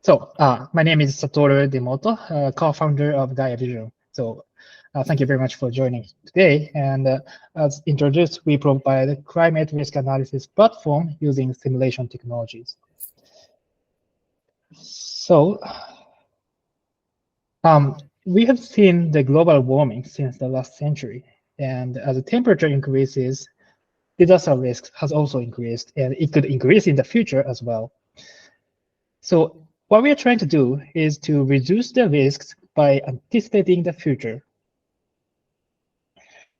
My name is Satoru Demoto, co-founder of Gaia Vision. Thank you very much for joining today. And as introduced, we provide a climate risk analysis platform using simulation technologies. We have seen the global warming since the last century. And as the temperature increases, disaster risk has also increased, and it could increase in the future as well. So what we are trying to do is to reduce the risks by anticipating the future.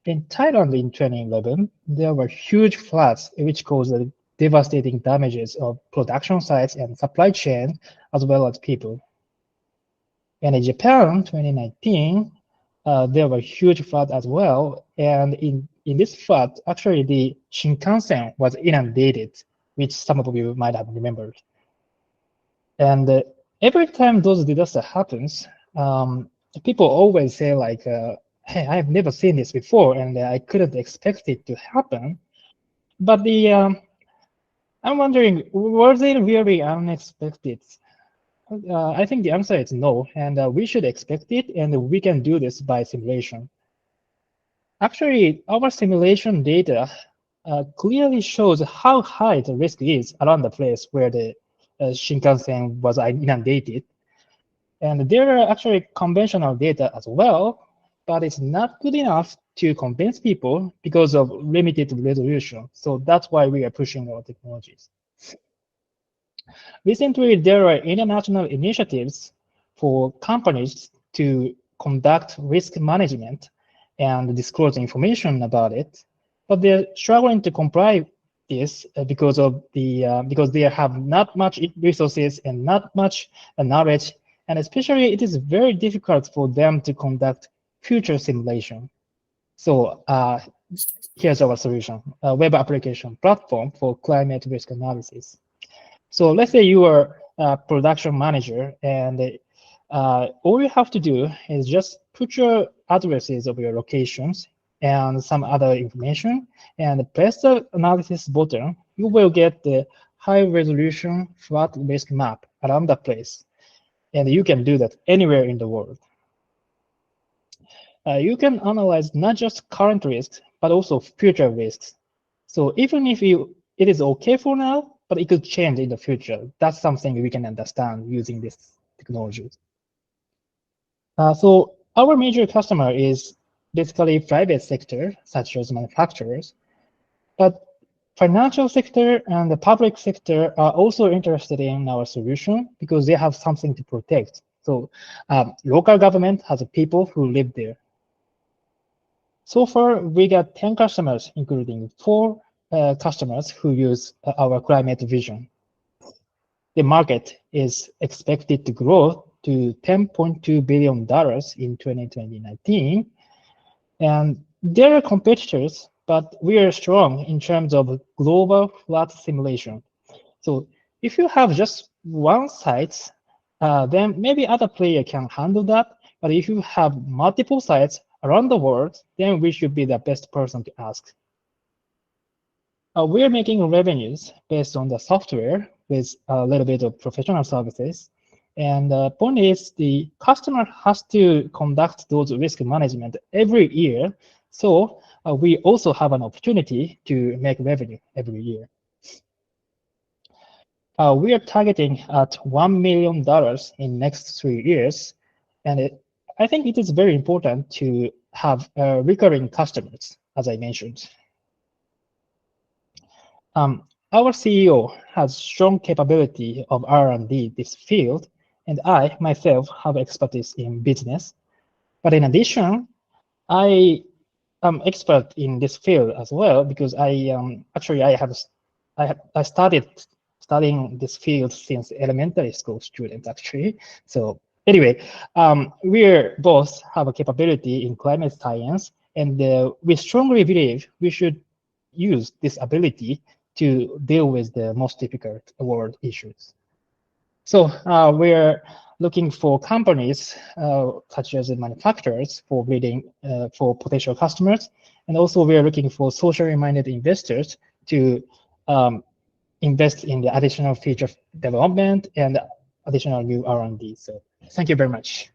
In Thailand in 2011, there were huge floods which caused devastating damages of production sites and supply chain, as well as people. And in Japan, 2019, there were huge floods as well. And in this flood, actually the Shinkansen was inundated, which some of you might have remembered. And every time those disasters happens, people always say like, hey, I've never seen this before, and I couldn't expect it to happen. But I'm wondering, were they really unexpected? I think the answer is no, and we should expect it, and we can do this by simulation. Actually, our simulation data clearly shows how high the risk is around the place where the Shinkansen was inundated. And there are actually conventional data as well, but it's not good enough to convince people because of limited resolution. So that's why we are pushing our technologies. Recently, there are international initiatives for companies to conduct risk management and disclose information about it, but they're struggling to comply this because they have not much resources and not much knowledge, and especially it is very difficult for them to conduct future simulation. So here's our solution: a web application platform for climate risk analysis. So let's say you are a production manager, and all you have to do is just put your addresses of your locations and some other information, and press the analysis button. You will get the high-resolution flood risk map around the place, and you can do that anywhere in the world. You can analyze not just current risks, but also future risks. So even if it is okay for now, but it could change in the future. That's something we can understand using this technology. So our major customer is basically private sector, such as manufacturers, but financial sector and the public sector are also interested in our solution because they have something to protect. So local government has people who live there. So far, we got 10 customers, including 4 customers who use our climate vision. The market is expected to grow to $10.2 billion in 2019. And there are competitors, but we are strong in terms of global flood simulation. So if you have just one site, then maybe other player can handle that. But if you have multiple sites around the world, then we should be the best person to ask. We're making revenues based on the software with a little bit of professional services. And the point is the customer has to conduct those risk management every year. So we also have an opportunity to make revenue every year. We are targeting at $1 million in next 3 years. And I think it is very important to have recurring customers, as I mentioned. Our CEO has strong capability of R&D this field, and I myself have expertise in business. But in addition, I am expert in this field as well because I started studying this field since elementary school student actually. So anyway, we both have a capability in climate science, and we strongly believe we should use this ability to deal with the most difficult world issues. So we're looking for companies such as manufacturers for leading for potential customers, and also we are looking for socially minded investors to invest in the additional feature development and additional new R&D. So thank you very much.